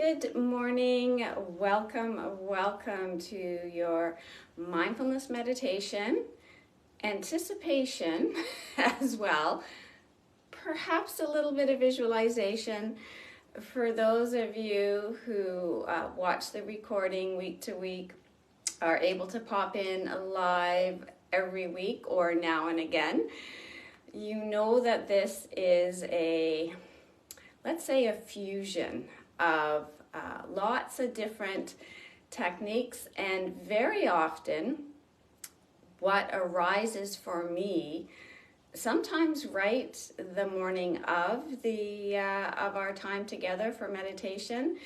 Good morning. Welcome to your mindfulness meditation, anticipation as well, perhaps a little bit of visualization. For those of you who watch the recording week to week, are able to pop in live every week or now and again, you know that this is let's say a fusion of lots of different techniques, and very often what arises for me, sometimes right the morning of our time together for meditation.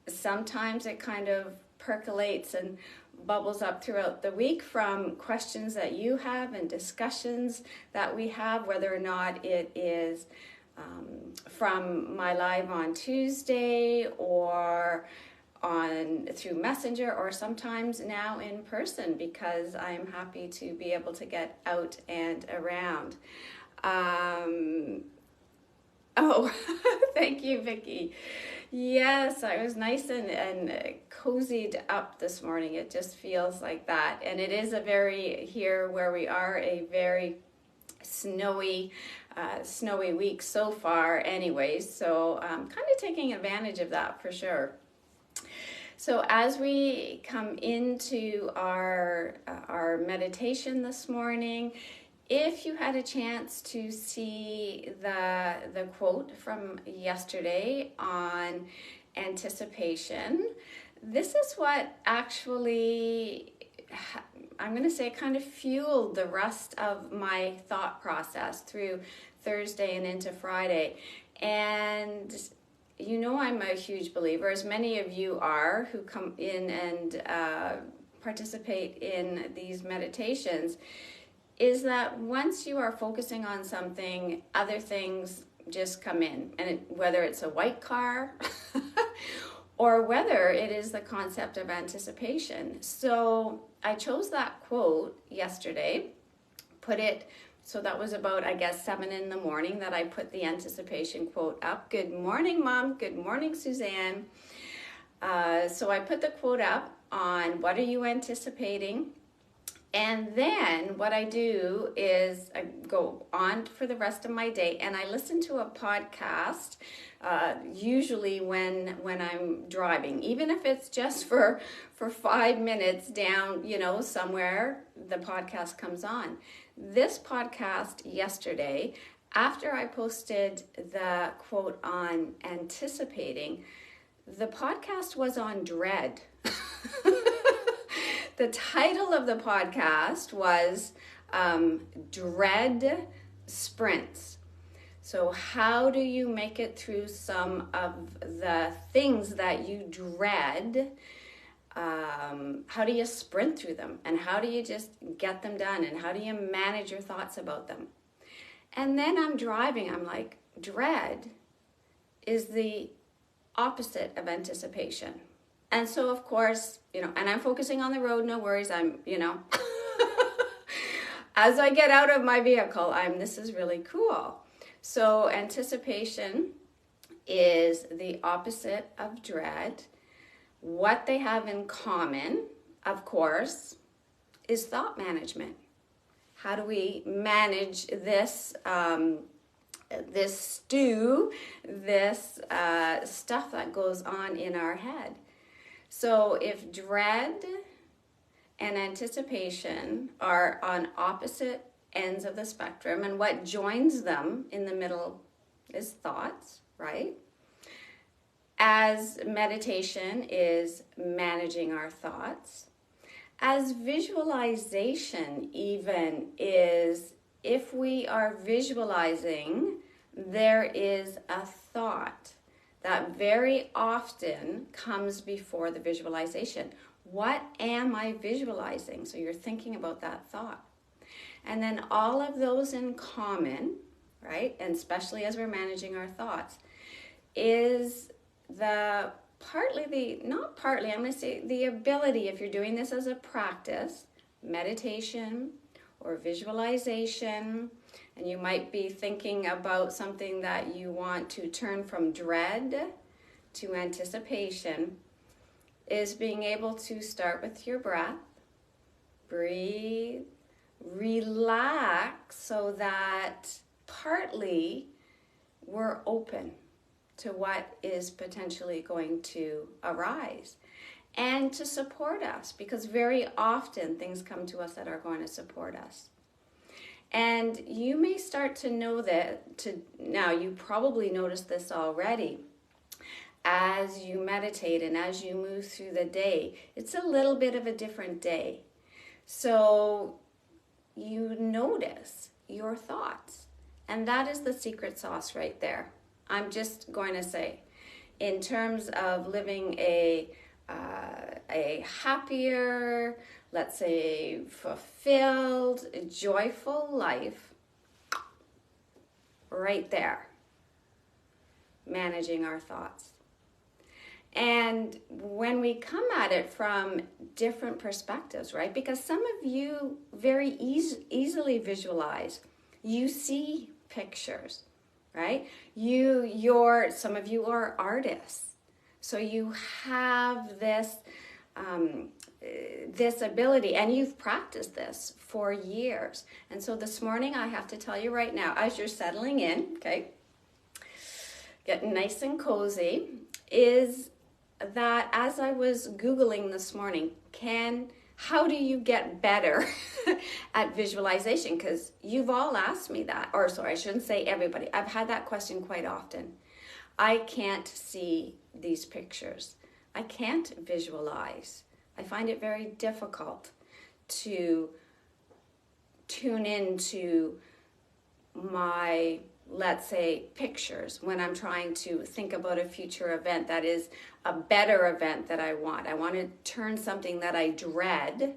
Sometimes it kind of percolates and bubbles up throughout the week from questions that you have and discussions that we have, whether or not it is from my live on Tuesday or through Messenger, or sometimes now in person, because I'm happy to be able to get out and around. Thank you, Vicki. Yes, I was nice and cozied up this morning. It just feels like that. And it is here where we are, a very snowy week so far anyways, so kind of taking advantage of that for sure. So as we come into our meditation this morning, if you had a chance to see the quote from yesterday on anticipation, this is what actually, I'm going to say, kind of fueled the rest of my thought process through Thursday and into Friday. And you know, I'm a huge believer, as many of you are who come in and participate in these meditations, is that once you are focusing on something, other things just come in. And whether it's a white car or whether it is the concept of anticipation. So I chose that quote yesterday, so that was about, I guess, 7 in the morning that I put the anticipation quote up. Good morning, Mom. Good morning, Suzanne. So I put the quote up on what are you anticipating? And then what I do is I go on for the rest of my day and I listen to a podcast, usually when I'm driving, even if it's just for 5 minutes down, somewhere, the podcast comes on. This podcast yesterday, after I posted the quote on anticipating, the podcast was on dread. The title of the podcast was Dread Sprints. So how do you make it through some of the things that you dread? How do you sprint through them? And how do you just get them done? And how do you manage your thoughts about them? And then I'm driving, I'm like, dread is the opposite of anticipation. And so, of course, and I'm focusing on the road, no worries, I'm, as I get out of my vehicle, this is really cool. So anticipation is the opposite of dread. What they have in common, of course, is thought management. How do we manage this stew, this stuff that goes on in our head? So if dread and anticipation are on opposite ends of the spectrum, and what joins them in the middle is thoughts, right? As meditation is managing our thoughts, as visualization even is, if we are visualizing, there is a thought that very often comes before the visualization. What am I visualizing? So you're thinking about that thought. And then all of those in common, right, and especially as we're managing our thoughts, is I'm going to say the ability, if you're doing this as a practice, meditation or visualization, and you might be thinking about something that you want to turn from dread to anticipation is being able to start with your breath, breathe, relax so that partly we're open to what is potentially going to arise and to support us, because very often things come to us that are going to support us. And you may start to know that, now you probably noticed this already, as you meditate and as you move through the day, it's a little bit of a different day. So you notice your thoughts, and that is the secret sauce right there. I'm just going to say, in terms of living a happier, let's say fulfilled, joyful life, right there, managing our thoughts. And when we come at it from different perspectives, right? Because some of you very easily visualize, you see pictures, right? Some of you are artists, so you have this this ability, and you've practiced this for years. And so this morning, I have to tell you right now, as you're settling in, okay, getting nice and cozy, is that as I was Googling this morning, how do you get better at visualization? Because you've all asked me that, or sorry, I shouldn't say everybody. I've had that question quite often. I can't see these pictures. I can't visualize. I find it very difficult to tune into my, let's say, pictures when I'm trying to think about a future event that is a better event that I want. I want to turn something that I dread,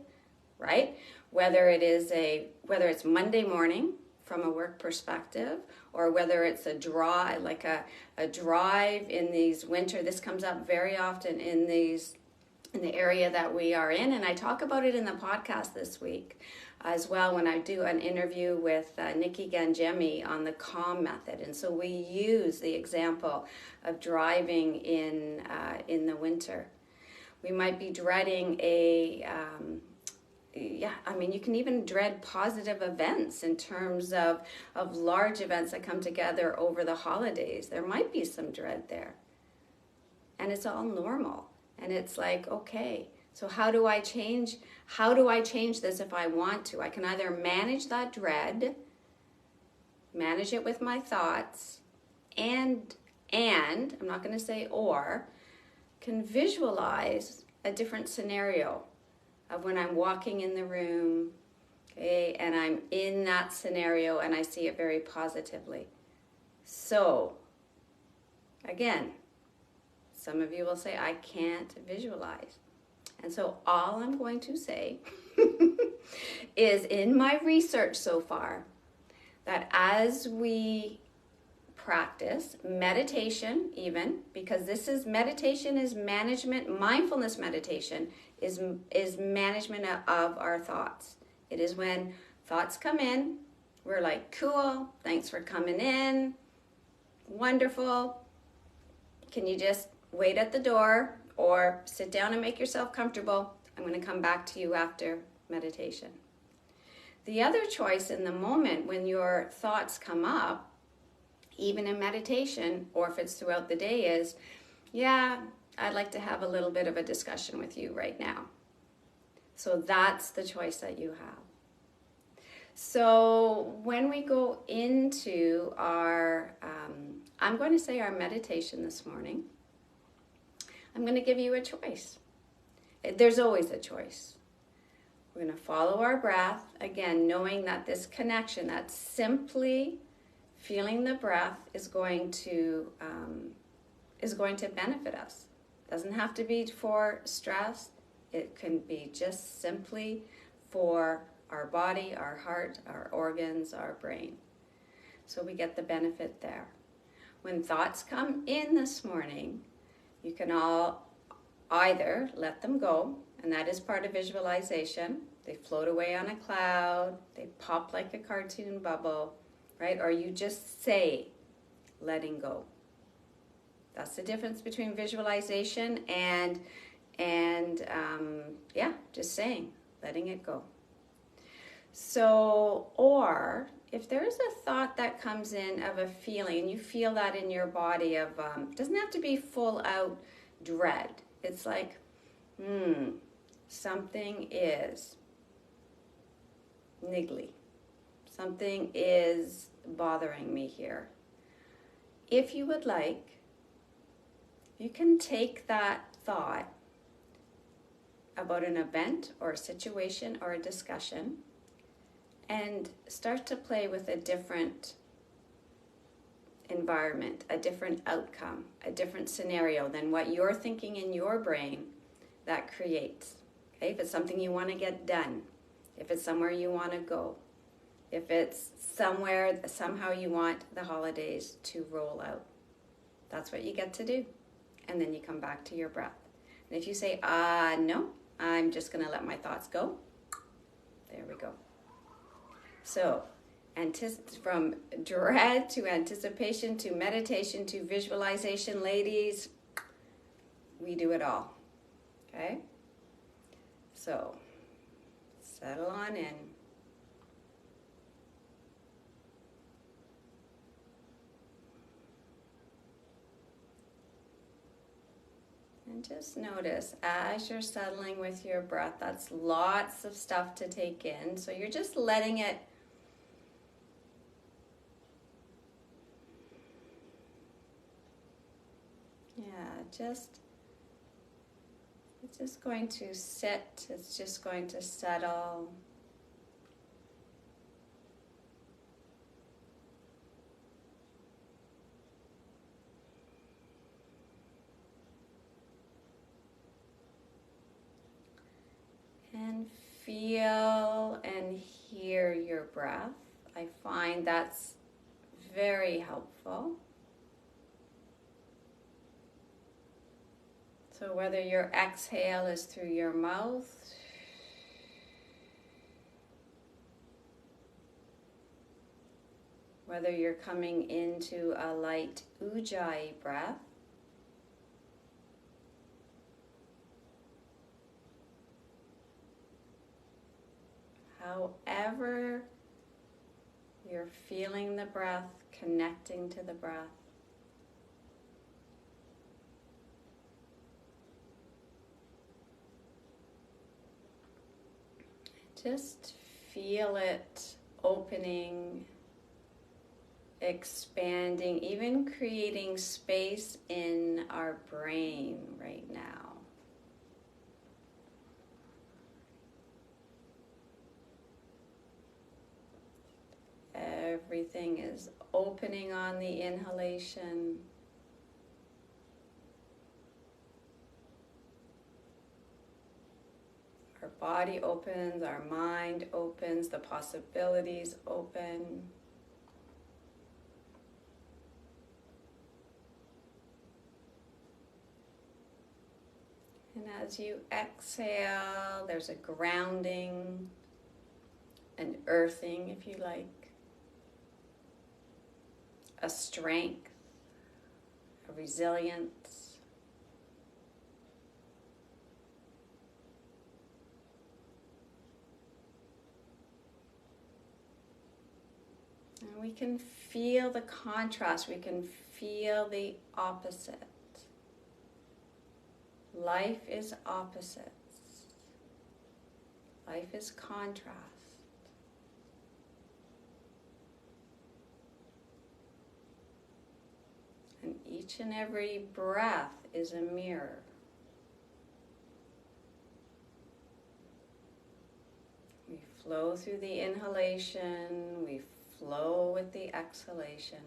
right? Whether it's Monday morning from a work perspective, or whether it's a drive, like a drive in these winter. This comes up very often in the area that we are in, and I talk about it in the podcast this week as well when I do an interview with Nikki Gangemi on the CALM method. And so we use the example of driving in the winter. We might be dreading you can even dread positive events in terms of large events that come together over the holidays. There might be some dread there. And it's all normal. And it's like, okay, so how do I change this if I want to? I can either manage that dread, manage it with my thoughts, and I'm not going to say or, can visualize a different scenario of when I'm walking in the room, okay, and I'm in that scenario and I see it very positively. So, again, some of you will say, I can't visualize. And so all I'm going to say is, in my research so far, that as we practice meditation, even, because meditation is management, mindfulness meditation is management of our thoughts. It is when thoughts come in, we're like, cool, thanks for coming in, wonderful. Can you just wait at the door or sit down and make yourself comfortable? I'm going to come back to you after meditation. The other choice in the moment when your thoughts come up, even in meditation, or if it's throughout the day, is, yeah, I'd like to have a little bit of a discussion with you right now. So that's the choice that you have. So when we go into our, I'm going to say our meditation this morning, I'm going to give you a choice. There's always a choice. We're going to follow our breath, again, knowing that this connection, that simply feeling the breath is going to benefit us. Doesn't have to be for stress. It can be just simply for our body, our heart, our organs, our brain. So we get the benefit there. When thoughts come in this morning, you can all either let them go, and that is part of visualization. They float away on a cloud, they pop like a cartoon bubble, right? Or you just say, letting go. That's the difference between visualization and yeah, just saying, letting it go. So, or if there's a thought that comes in of a feeling, and you feel that in your body of, doesn't have to be full out dread. It's like, something is niggly. Something is bothering me here. If you would like, you can take that thought about an event or a situation or a discussion and start to play with a different environment, a different outcome, a different scenario than what you're thinking in your brain that creates. Okay? If it's something you want to get done, if it's somewhere you want to go, if it's somewhere, somehow you want the holidays to roll out, that's what you get to do. And then you come back to your breath. And if you say, no, I'm just going to let my thoughts go, there we go. So, from dread to anticipation to meditation to visualization, ladies, we do it all. Okay? So, settle on in. And just notice as you're settling with your breath, that's lots of stuff to take in. So you're just letting it it's just going to sit, it's just going to settle. And feel and hear your breath. I find that's very helpful. So whether your exhale is through your mouth, whether you're coming into a light ujjayi breath, however you're feeling the breath, connecting to the breath. Just feel it opening, expanding, even creating space in our brain right now. Everything is opening on the inhalation. Our body opens, our mind opens, the possibilities open. And as you exhale, there's a grounding, an earthing, if you like, a strength, a resilience. And we can feel the contrast, we can feel the opposite. Life is opposites. Life is contrast. And each and every breath is a mirror. We flow through the inhalation, we flow with the exhalation.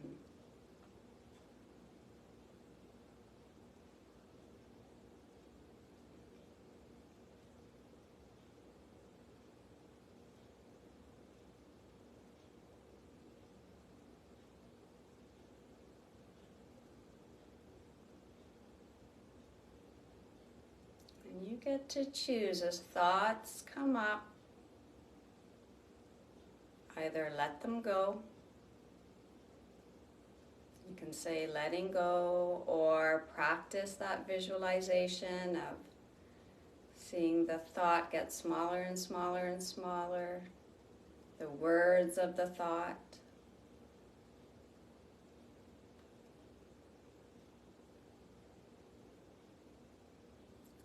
And you get to choose as thoughts come up, either let them go. You can say letting go, or practice that visualization of seeing the thought get smaller and smaller and smaller, the words of the thought.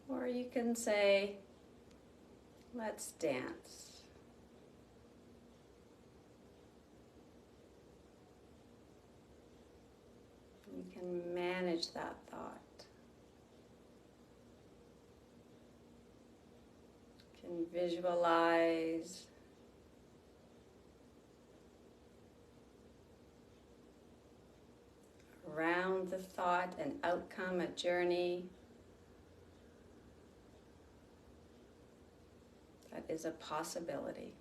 Or you can say, let's dance. You can manage that thought. You can visualize around the thought an outcome, a journey that is a possibility.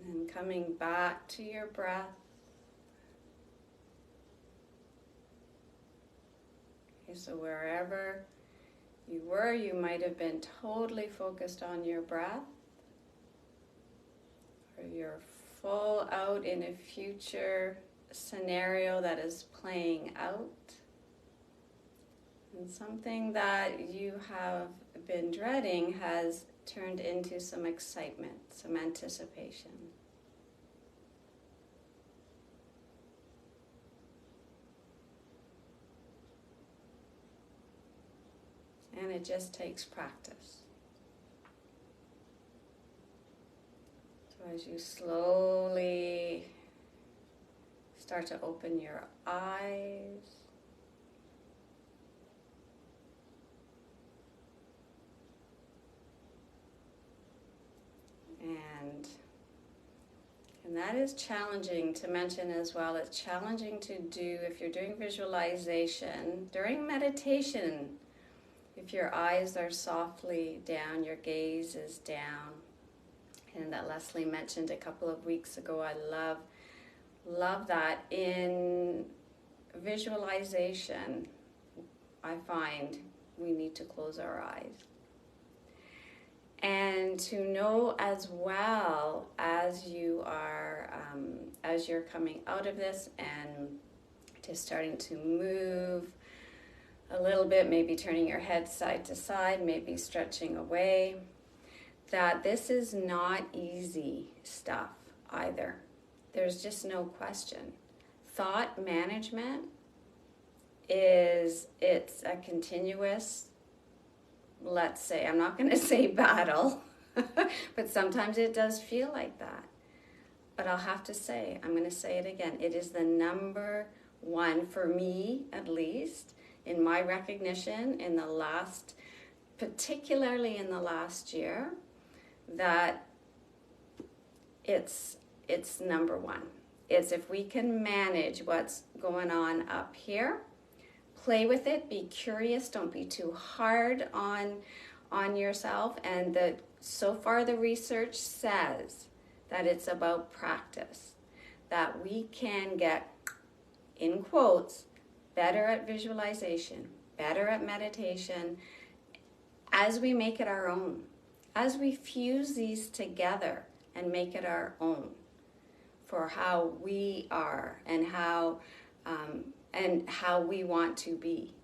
And coming back to your breath. Okay, so wherever you were, you might have been totally focused on your breath, or you're full out in a future scenario that is playing out. And something that you have been dreading has turned into some excitement, some anticipation. And it just takes practice. So as you slowly start to open your eyes, And that is challenging to mention as well. It's challenging to do if you're doing visualization during meditation. If your eyes are softly down, your gaze is down. And that Leslie mentioned a couple of weeks ago, I love that. In visualization, I find we need to close our eyes. And to know as well as you are, as you're coming out of this and just starting to move a little bit, maybe turning your head side to side, maybe stretching away, that this is not easy stuff either. There's just no question. Thought management it's a continuous, let's say, I'm not going to say battle, but sometimes it does feel like that. But I'll have to say, I'm going to say it again, it is the number one, for me at least, in my recognition in the last, particularly in the last year, that it's number one. It's if we can manage what's going on up here, play with it, be curious, don't be too hard on yourself. And so far the research says that it's about practice, that we can get, in quotes, better at visualization, better at meditation, as we make it our own, as we fuse these together and make it our own for how we are and how we want to be.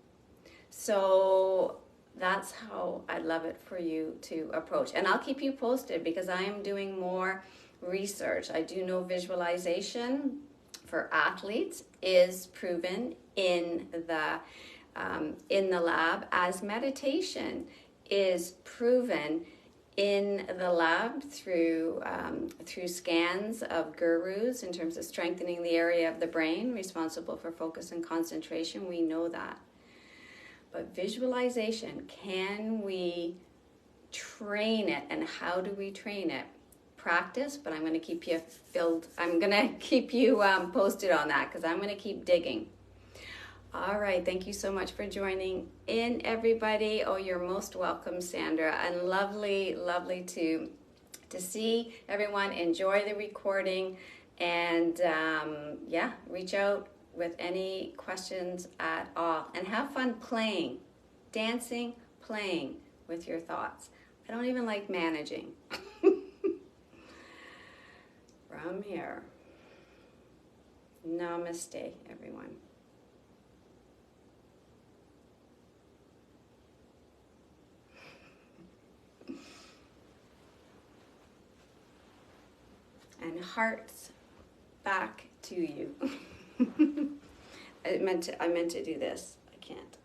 So that's how I'd love it for you to approach. And I'll keep you posted because I am doing more research. I do know visualization for athletes is proven in the lab, as meditation is proven in the lab through scans of gurus in terms of strengthening the area of the brain responsible for focus and concentration. We know that. But visualization, can we train it, and how do we train it? Practice, but I'm going to keep you posted on that because I'm going to keep digging. All right, thank you so much for joining in, everybody. Oh, you're most welcome, Sandra, and lovely to see everyone. Enjoy the recording, and reach out with any questions at all, and have fun playing, dancing, playing with your thoughts. I don't even like managing. From here, namaste, everyone. And hearts back to you. I meant to do this. I can't.